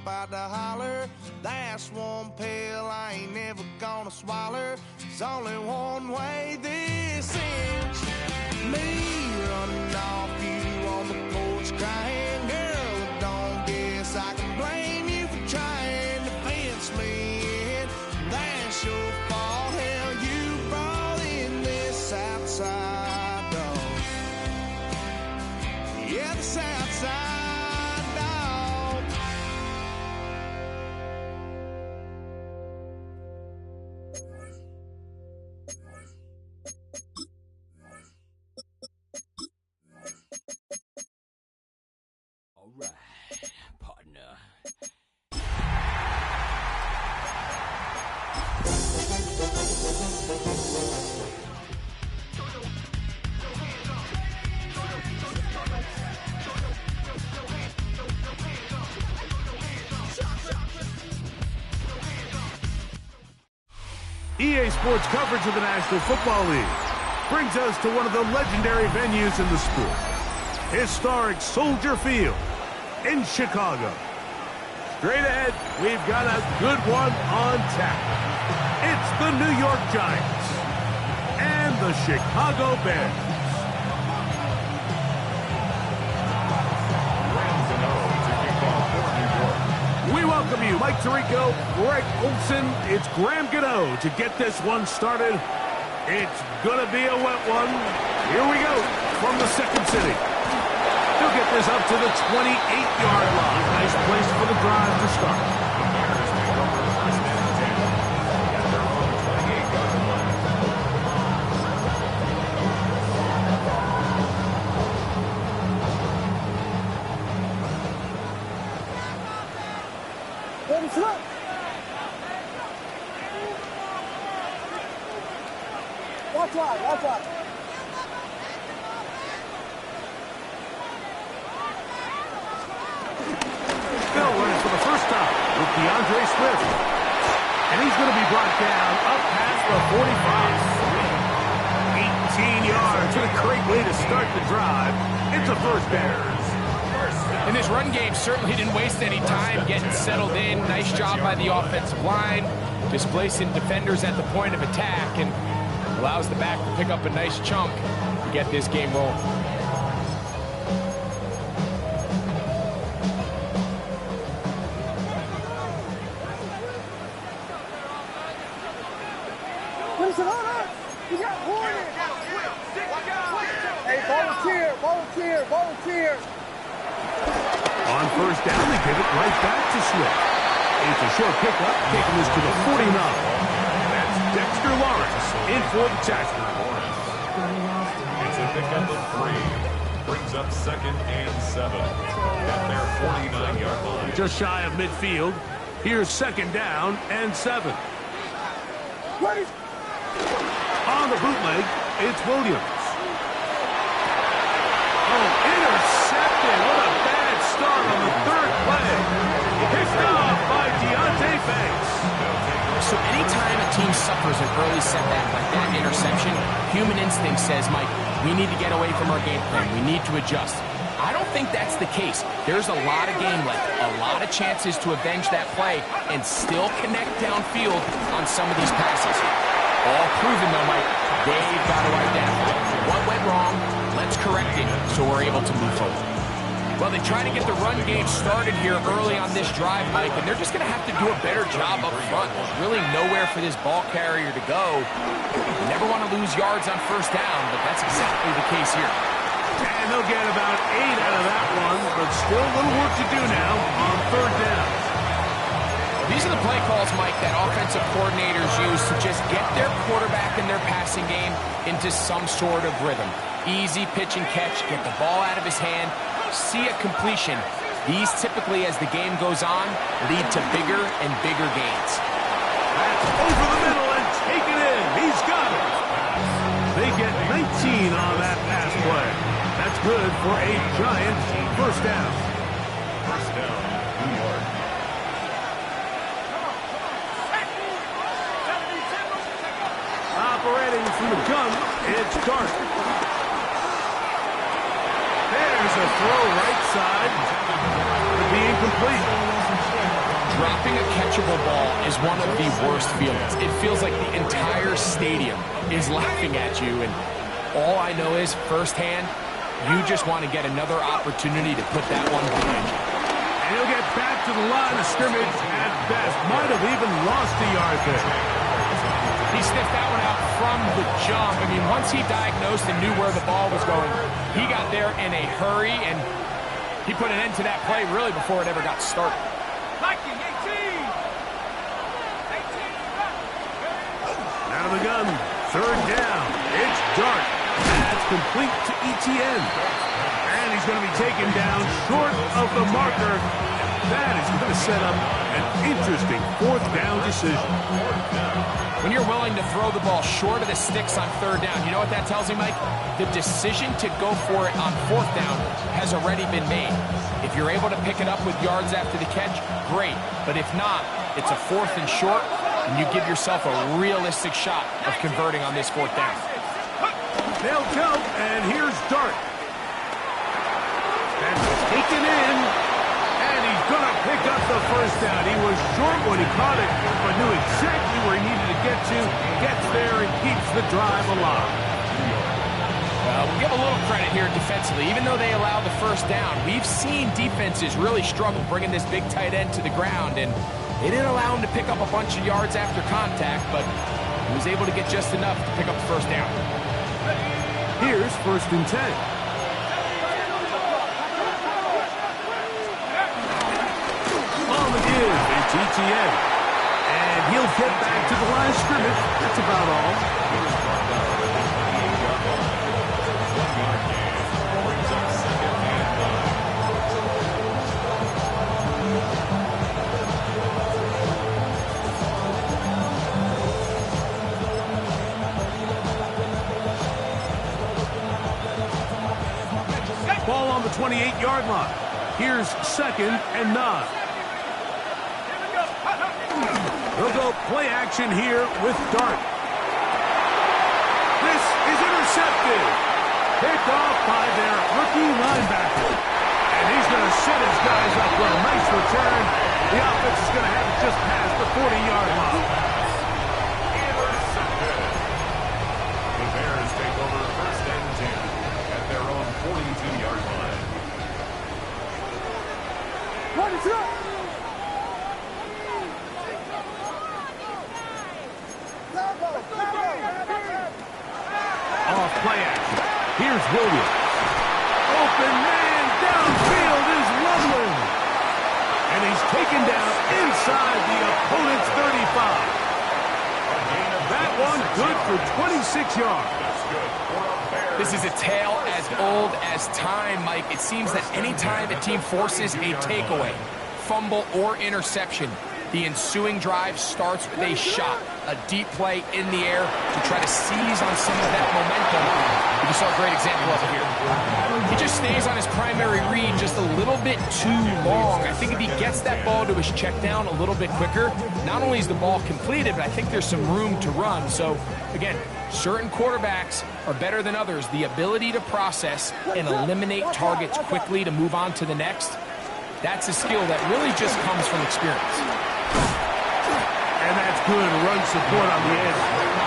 about to holler. That's one pill I ain't never gonna swallow. There's only one way this ends. Me running off you on the porch crying. Girl, don't guess I can blame you for trying to fence me in. That's your fault. Hell, you brought in this outside dog. Yeah, this outside dog. All right, partner. EA Sports coverage of the National Football League brings us to one of the legendary venues in the sport, historic Soldier Field in Chicago. Straight ahead, we've got a good one on tap. It's the New York Giants and the Chicago Bears. We welcome you, Mike Tirico, Greg Olson. It's Graham Gano to get this one started. It's going to be a wet one. Here we go from the second city. He'll get this up to the 28-yard line. Nice place for the drive to start. Watch out, watch out. Bill runs for the first time with DeAndre Swift. And he's going to be brought down up past the 45. 18 yards. What a great way to start the drive. It's a first down. And this run game certainly didn't waste any time getting settled in. Nice job by the offensive line, displacing defenders at the point of attack, and allows the back to pick up a nice chunk to get this game rolling. Hey, volunteer. On first down, they give it right back to Swift. It's a short pickup, taking this to the 49. That's Dexter Lawrence in for the tackle. It's a pickup of 3. Brings up 2nd and 7 at their 49-yard line. Just shy of midfield. Here's 2nd down and 7. On the bootleg, it's Williams. Oh, intercepted. What a bad start on the third play. Picked off by Deontay Banks. So anytime a team suffers an early setback like that interception, human instinct says, Mike, we need to get away from our game plan. We need to adjust. I don't think that's the case. There's a lot of game left, a lot of chances to avenge that play and still connect downfield on some of these passes. All proven, though, Mike, they've got to identify what went wrong. Let's correct it so we're able to move forward. Well, they try to get the run game started here early on this drive, Mike, and they're just going to have to do a better job up front. There's really nowhere for this ball carrier to go. You never want to lose yards on first down, but that's exactly the case here. And they'll get about 8 out of that one, but still a little work to do now on third down. These are the play calls, Mike, that offensive coordinators use to just get their quarterback and their passing game into some sort of rhythm. Easy pitch and catch, get the ball out of his hand, see a completion. These typically, as the game goes on, lead to bigger and bigger gains. That's over the middle and taken in. He's got it. They get 19 on that pass play. That's good for a Giant first down. First down, New York. Operating from the gun, it's Dart. There's a throw right side. It'll be incomplete. Dropping a catchable ball is one of the worst feelings. It feels like the entire stadium is laughing at you, and all I know is, firsthand, you just want to get another opportunity to put that one behind you. And he'll get back to the line of scrimmage at best. Might have even lost a yard there. He sniffed that one out from the jump. I mean, once he diagnosed and knew where the ball was going, he got there in a hurry, and he put an end to that play really before it ever got started. Out of the gun, third down. It's Dart. That's complete to Etienne. And he's going to be taken down short of the marker. That is going to set up an interesting fourth down decision. When you're willing to throw the ball short of the sticks on third down, you know what that tells me, Mike? The decision to go for it on fourth down has already been made. If you're able to pick it up with yards after the catch, great. But if not, it's a fourth and short, and you give yourself a realistic shot of converting on this fourth down. They'll go, and here's Dart. That's taken in, and he's going to pick up the first down. He was short when he caught it, but knew exactly where he needed to get to. Gets there and keeps the drive alive. We'll give a little credit here defensively. Even though they allow the first down, we've seen defenses really struggle bringing this big tight end to the ground, and they didn't allow him to pick up a bunch of yards after contact, but he was able to get just enough to pick up the first down. Here's 1st and 10. On the give, it's Etienne. And he'll get back to the line of scrimmage. That's about all. Ball on the 28-yard line. Here's 2nd and 9. They'll go play action here with Dart. This is intercepted. Picked off by their rookie linebacker. And he's going to set his guys up for a nice return. The offense is going to have it just past the 40-yard line. Intercepted. The Bears take over 1st and 10 at their own 42-yard line. Run it up. Off play action. Here's Williams. Open man downfield is Loveland. And he's taken down inside the opponent's 35. That one good for 26 yards. This is a tale as old as time, Mike. It seems that any time a team forces a takeaway, fumble, or interception, the ensuing drive starts with a shot, a deep play in the air to try to seize on some of that momentum. You saw a great example of it here. He just stays on his primary read just a little bit too long. I think if he gets that ball to his check down a little bit quicker, not only is the ball completed, but I think there's some room to run. So, again, certain quarterbacks are better than others. The ability to process and eliminate targets quickly to move on to the next, that's a skill that really just comes from experience. And that's good run support on the edge.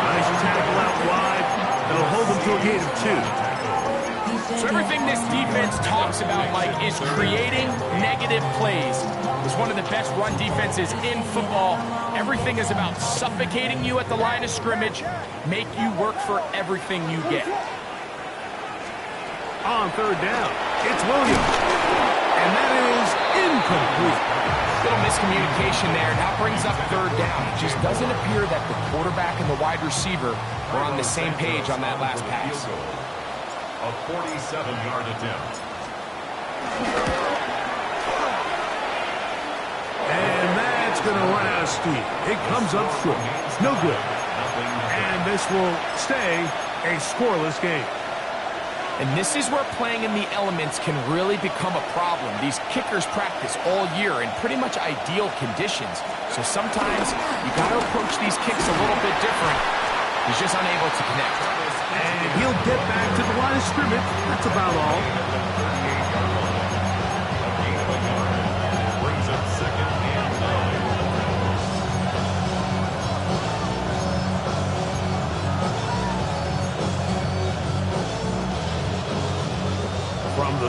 Nice tackle out wide. It'll hold them to a gain of 2. So everything this defense talks about, Mike, is creating negative plays. It's one of the best run defenses in football. Everything is about suffocating you at the line of scrimmage, make you work for everything you get. On 3rd down, it's Williams. And that is incomplete. Little miscommunication there. Now brings up 3rd down. It just doesn't appear that the quarterback and the wide receiver were on the same page on that last pass. A 47-yard attempt. And that's going to run out of steam. It comes up short. It's no good. And this will stay a scoreless game. And this is where playing in the elements can really become a problem. These kickers practice all year in pretty much ideal conditions. So sometimes you got to approach these kicks a little bit different. He's just unable to connect. And he'll get back to the line of scrimmage. That's about all. Brings up 2nd and 9.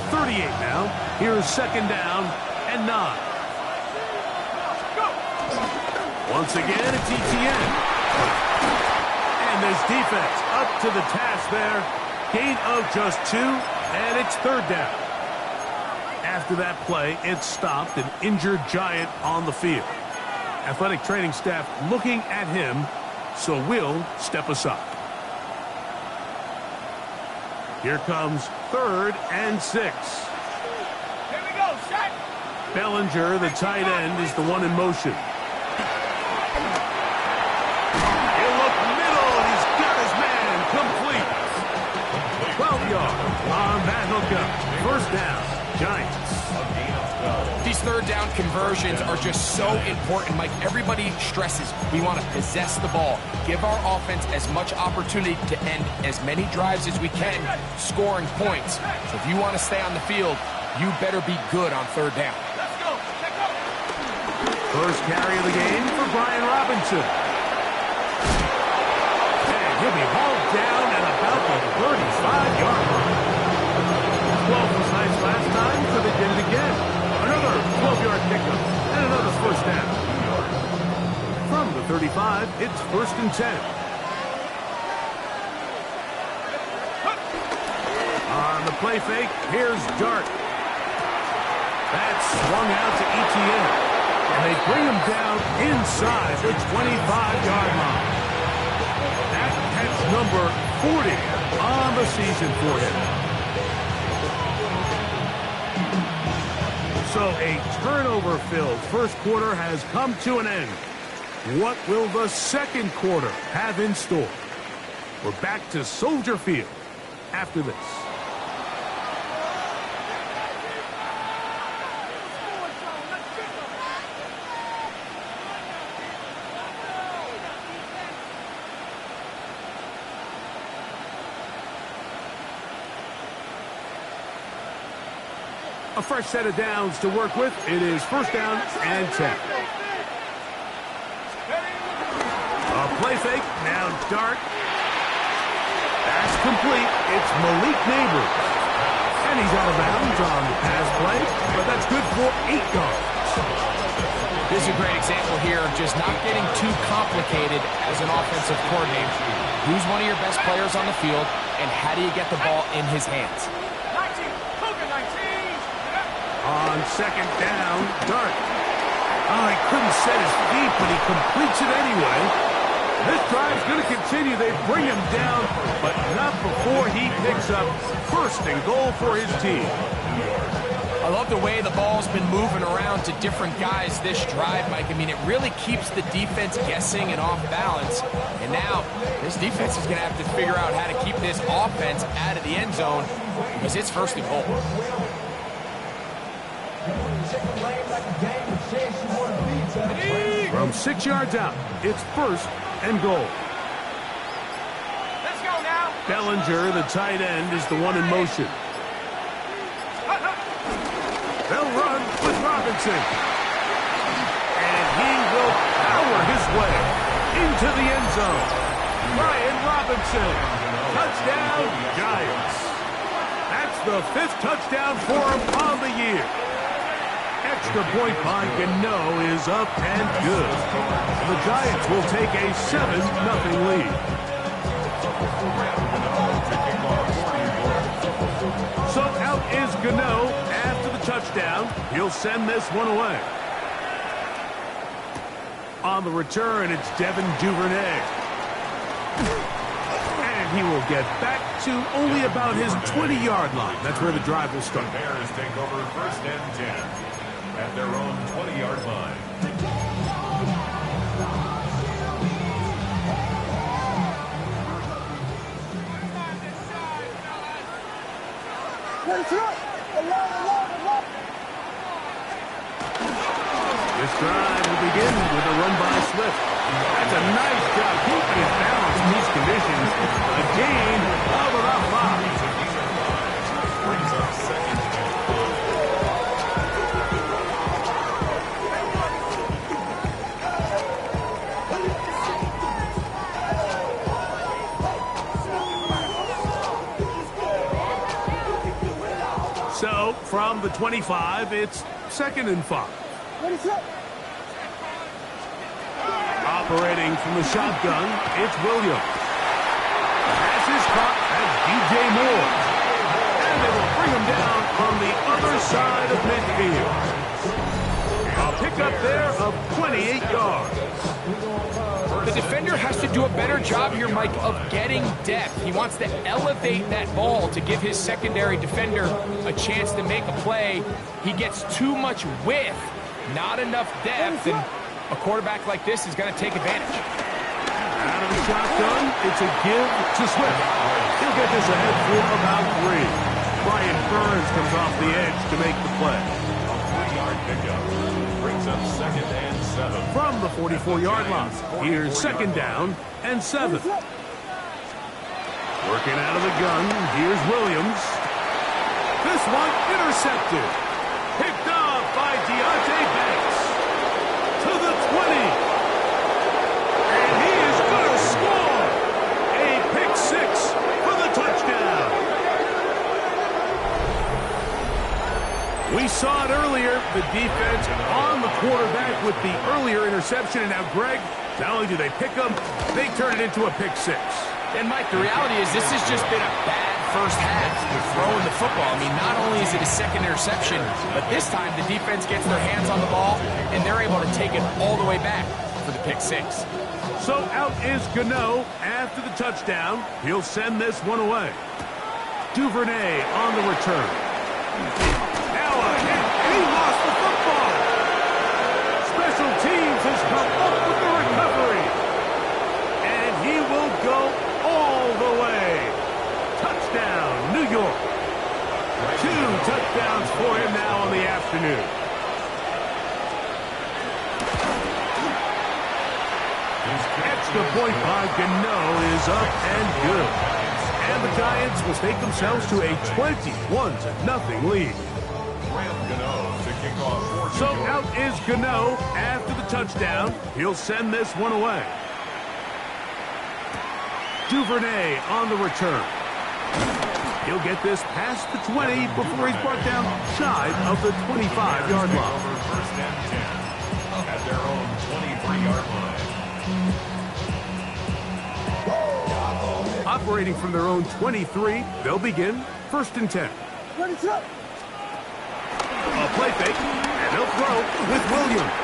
38 now. Here's second down and 9. Once again, it's ETN. And this defense up to the task there. Gain of just 2, and it's third down. After that play, it stopped an injured Giant on the field. Athletic training staff looking at him, so we'll step aside. Here comes 3rd and 6. Here we go, set. Bellinger, the tight end, is the one in motion. He'll look middle, and he's got his man complete. 12 yards on that hookup. First down, Giants. These third down conversions are just so important, Mike. Everybody stresses we want to possess the ball, give our offense as much opportunity to end as many drives as we can, scoring points. So if you want to stay on the field, you better be good on third down. Let's go. Check out. First carry of the game for Brian Robinson. And he'll be hauled down at about the 35-yard line. 12 was nice last time, so they did it again. Another 12-yard pickup and another first down. From the 35, it's 1st and 10. On the play fake, here's Dart. That's swung out to ETN. And they bring him down inside the 25-yard line. That's number 40 on the season for him. So a turnover-filled first quarter has come to an end. What will the second quarter have in store? We're back to Soldier Field after this. A fresh set of downs to work with. It is first down and 10. A play fake. Now Dart. That's complete. It's Malik Neighbors. And he's out of bounds on the pass play, but that's good for 8 yards. This is a great example here of just not getting too complicated as an offensive coordinator. Who's one of your best players on the field, and how do you get the ball in his hands? 19. Cougar 19. On second down, Dart. Oh, he couldn't set his feet, but he completes it anyway. This drive's going to continue. They bring him down, but not before he picks up 1st and goal for his team. I love the way the ball's been moving around to different guys this drive, Mike. I mean, it really keeps the defense guessing and off balance. And now, this defense is going to have to figure out how to keep this offense out of the end zone because it's 1st and goal. From 6 yards out, it's 1st and goal. Let's go now. Bellinger, the tight end, is the one in motion. They'll run with Robinson. And he will power his way into the end zone. Brian Robinson. Touchdown, Giants. That's the 5th touchdown for him on the year. Extra point by Gano is up and good. The Giants will take a 7-0 lead. So out is Gano after the touchdown. He'll send this one away. On the return, it's Devin Duvernay. And he will get back to only about his 20-yard line. That's where the drive will start. Bears take over 1st and 10 at their own 20-yard line. This drive will begin with a run by Swift. That's a nice job keeping his balance in these conditions. A gain of about 5. Brings up 2nd and 5. So from the 25, it's 2nd and 5. Operating from the shotgun, it's Williams. Pass is caught as DJ Moore. And they will bring him down on the other side of midfield. A pickup there of 28 yards. The defender has to do a better job here, Mike, of getting depth. He wants to elevate that ball to give his secondary defender a chance to make a play. He gets too much width, not enough depth, and a quarterback like this is going to take advantage. Out of the shotgun, it's a give to Swift. He'll get this ahead for about 3. Brian Burns comes off the edge to make the play. A 3-yard pickup brings up 2nd and 7. From the 44-yard line, here's 2nd down and 7. Working out of the gun, here's Williams. This one intercepted. Picked off by Deontay Banks. To the 20. And he is going to score. A pick 6 for the touchdown. We saw it earlier, the defense on the quarterback with the earlier interception. And now, Greg, not only do they pick them, they turn it into a pick 6. And, Mike, the reality is this has just been a bad first half with throwing the football. I mean, not only is it a 2nd interception, but this time the defense gets their hands on the ball, and they're able to take it all the way back for the pick 6. So out is Gano after the touchdown. He'll send this one away. Duvernay on the return. Now a hit, and he lost the football. Special teams has come up with the recovery. And he will go all the way. Touchdown, New York. 2 touchdowns for him now on the afternoon. Extra point by Gano is up and good. And the Giants will take themselves to a 21-0 lead. So out is Gano after the touchdown. He'll send this one away. Duvernay on the return. He'll get this past the 20 before he's brought down shy of the 25-yard line. First and 10 at their own 23-yard line. Operating from their own 23, they'll begin 1st and 10. A play fake, and they'll throw with Williams.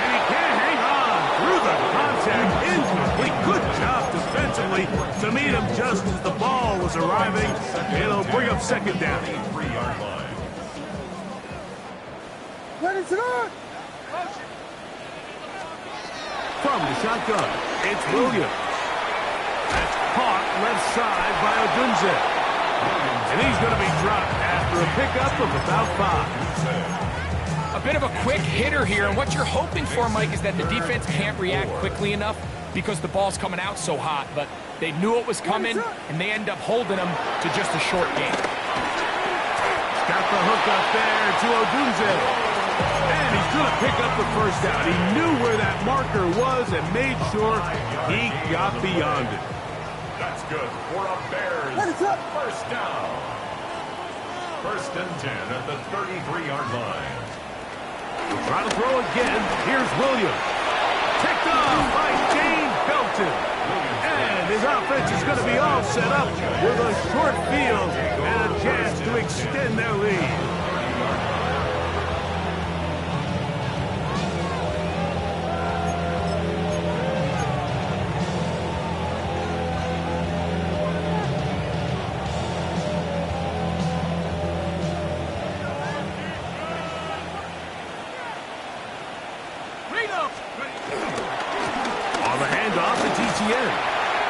And he can't hang on through the contact. Incomplete. Good job defensively to meet him just as the ball was arriving. It'll bring up 2nd down. 3-yard line. From the shotgun, it's Williams. That's caught left side by Odunze. And he's going to be dropped after a pickup of about 5. A bit of a quick hitter here, and what you're hoping for, Mike, is that the defense can't react quickly enough because the ball's coming out so hot, but they knew it was coming, and they end up holding them to just a short game. Got the hook up there to Odunze. And he's going to pick up the first down. He knew where that marker was and made sure he got beyond it. That's good for a Bears first down. 1st and 10 at the 33-yard line. Trying to throw again. Here's Williams. Picked off by Dane Belton. And his offense is going to be all set up with a short field and a chance to extend their lead. On the handoff, it's Etienne.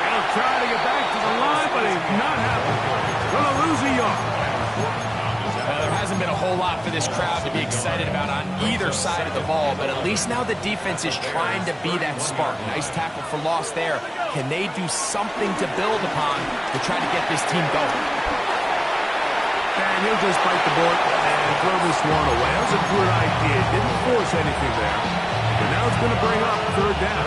He'll try to get back to the line, but he's not happening. Going to lose a yard. There hasn't been a whole lot for this crowd to be excited about on either side of the ball, but at least now the defense is trying to be that spark. Nice tackle for loss there. Can they do something to build upon to try to get this team going? And he'll just bite the bullet and throw this one away. That was a good idea. Didn't force anything there. And now it's going to bring up 3rd down.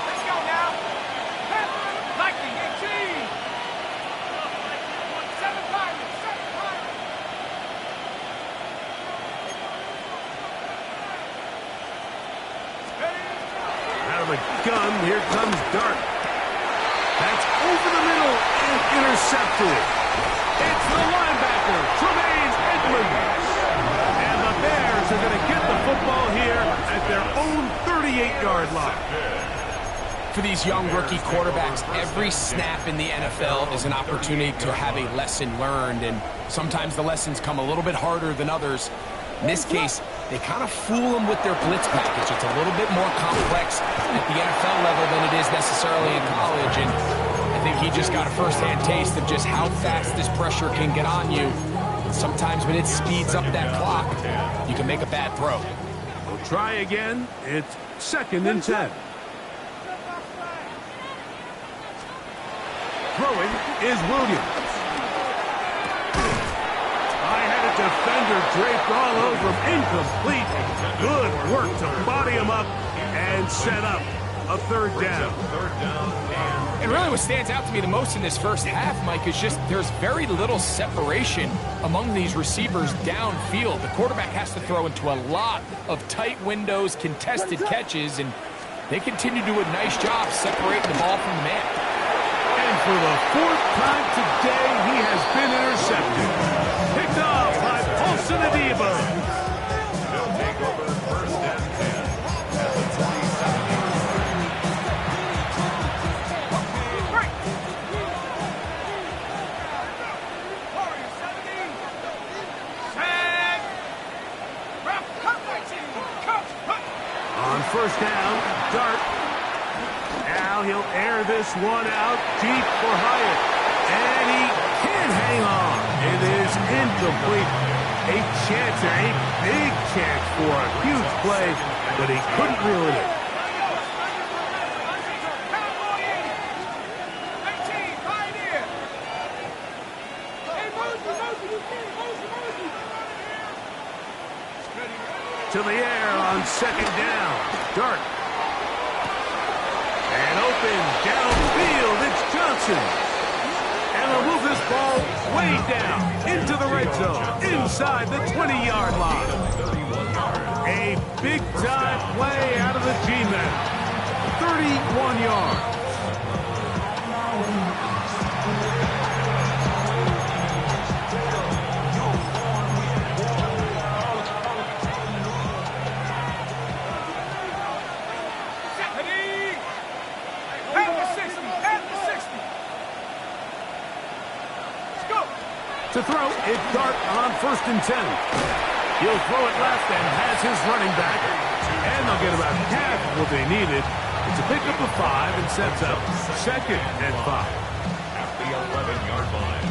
Let's go now. Lightning 18. gun. Here comes Dart. That's over the middle and intercepted. It's the linebacker, Tremaine Edmonds. And the Bears are going to get the football here at their own 38-yard line. For these young rookie quarterbacks, every snap in the NFL is an opportunity to have a lesson learned, and sometimes the lessons come a little bit harder than others. In this case, they kind of fool them with their blitz package. It's a little bit more complex at the NFL level than it is necessarily in college, and I think he just got a first-hand taste of just how fast this pressure can get on you. And sometimes when it speeds up that clock, you can make a bad throw. We'll try again. It's 2nd and 10. Throwing is Williams. I had a defender draped all over him. Incomplete. Good work to body him up and set up a 3rd down. And really what stands out to me the most in this first half, Mike, is just there's very little separation among these receivers downfield. The quarterback has to throw into a lot of tight windows, contested catches, and they continue to do a nice job separating the ball from the man. And for the 4th time today, he has been intercepted. Picked off by Paulson Adebo. They'll take over 1st and 10 at the 27-yard On 1st down, Dart. Now he'll air this one out deep for Hyatt. And he can't hang on. It is incomplete. A chance, a big chance for a huge play, but he couldn't reel it in. To the air on 2nd down. Dart. And open downfield, it's Johnson. And they'll move this ball way down into the red zone, inside the 20-yard line. A big-time play out of the G-men. 31 yards. To throw, it's Dart on 1st and 10. He'll throw it left and has his running back. And they'll get about half of what they needed. It's a pickup of 5 and sets up 2nd and 5. at the 11-yard line.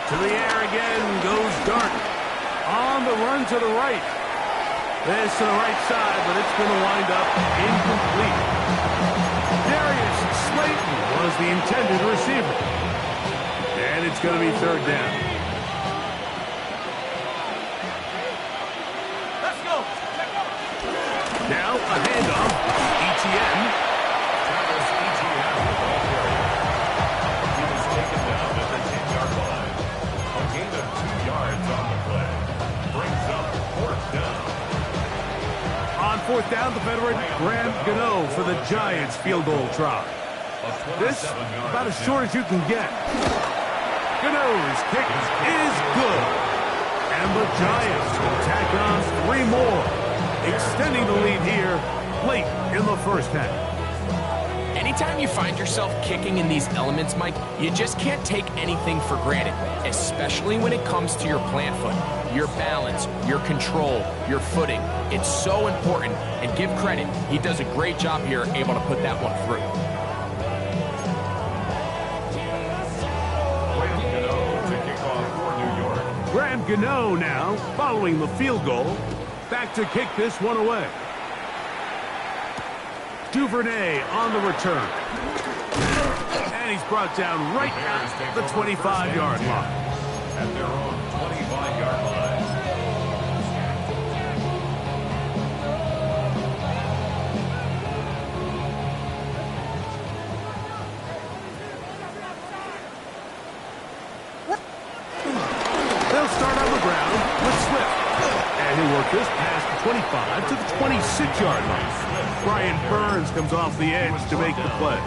To the air again goes Dart. On the run to the right. This to the right side, but it's going to wind up incomplete. Darius Slayton was the intended receiver. And it's going to be 3rd down. Let's go. Now a handoff. ETN. Travis Etienne with the ball carrier. He was taken down at the 10-yard line. A gain of 2 yards on the play. Brings up 4th down. On 4th down, the veteran Graham Gano for the Giants field goal try. This about as short as you can get. Gano's kick is good. And the Giants will tack on 3 more, extending the lead here late in the first half. Anytime you find yourself kicking in these elements, Mike, you just can't take anything for granted, especially when it comes to your plant foot, your balance, your control, your footing. It's so important, and give credit. He does a great job here able to put that one through. Graham Gano to kick off for New York. Graham Gano now following the field goal. Back to kick this one away. Duvernay on the return. And he's brought down right at the 25-yard line. At their own 25-yard line. They'll start on the ground with Swift. And he'll work this past the 25 to the 26-yard line. Brian Burns comes off the edge to make the play.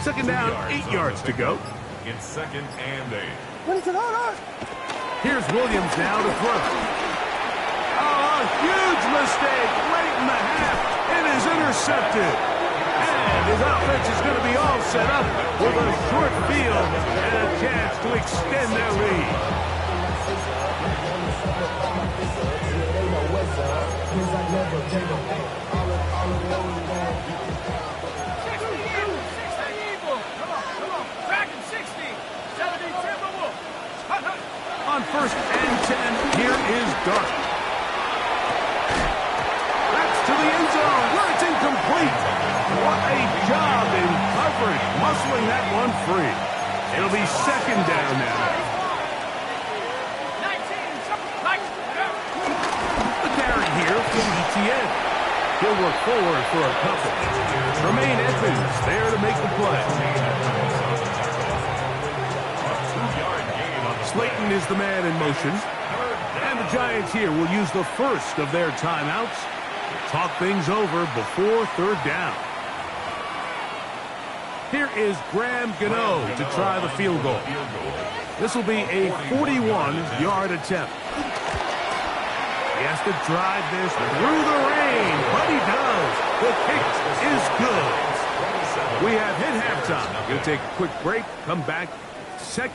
Second down, 8 yards to go. It's second and 8. Here's Williams now to throw. Oh, a huge mistake late in the half. It is intercepted. And his offense is going to be all set up with a short field and a chance to extend their lead. On first and 10, here is Dark. That's to the end zone where it's incomplete. What a job in coverage, muscling that one free. It'll be second down now. The carry here from ETN. He'll work forward for a couple. Tremaine Edmonds there to make the play. Slayton is the man in motion. And the Giants here will use the first of their timeouts to talk things over before third down. Here is Graham Gano to try the field goal. This will be a 41-yard attempt. He has to drive this through the rain, but he does. The kick is good. We have hit halftime. We'll take a quick break, come back. Second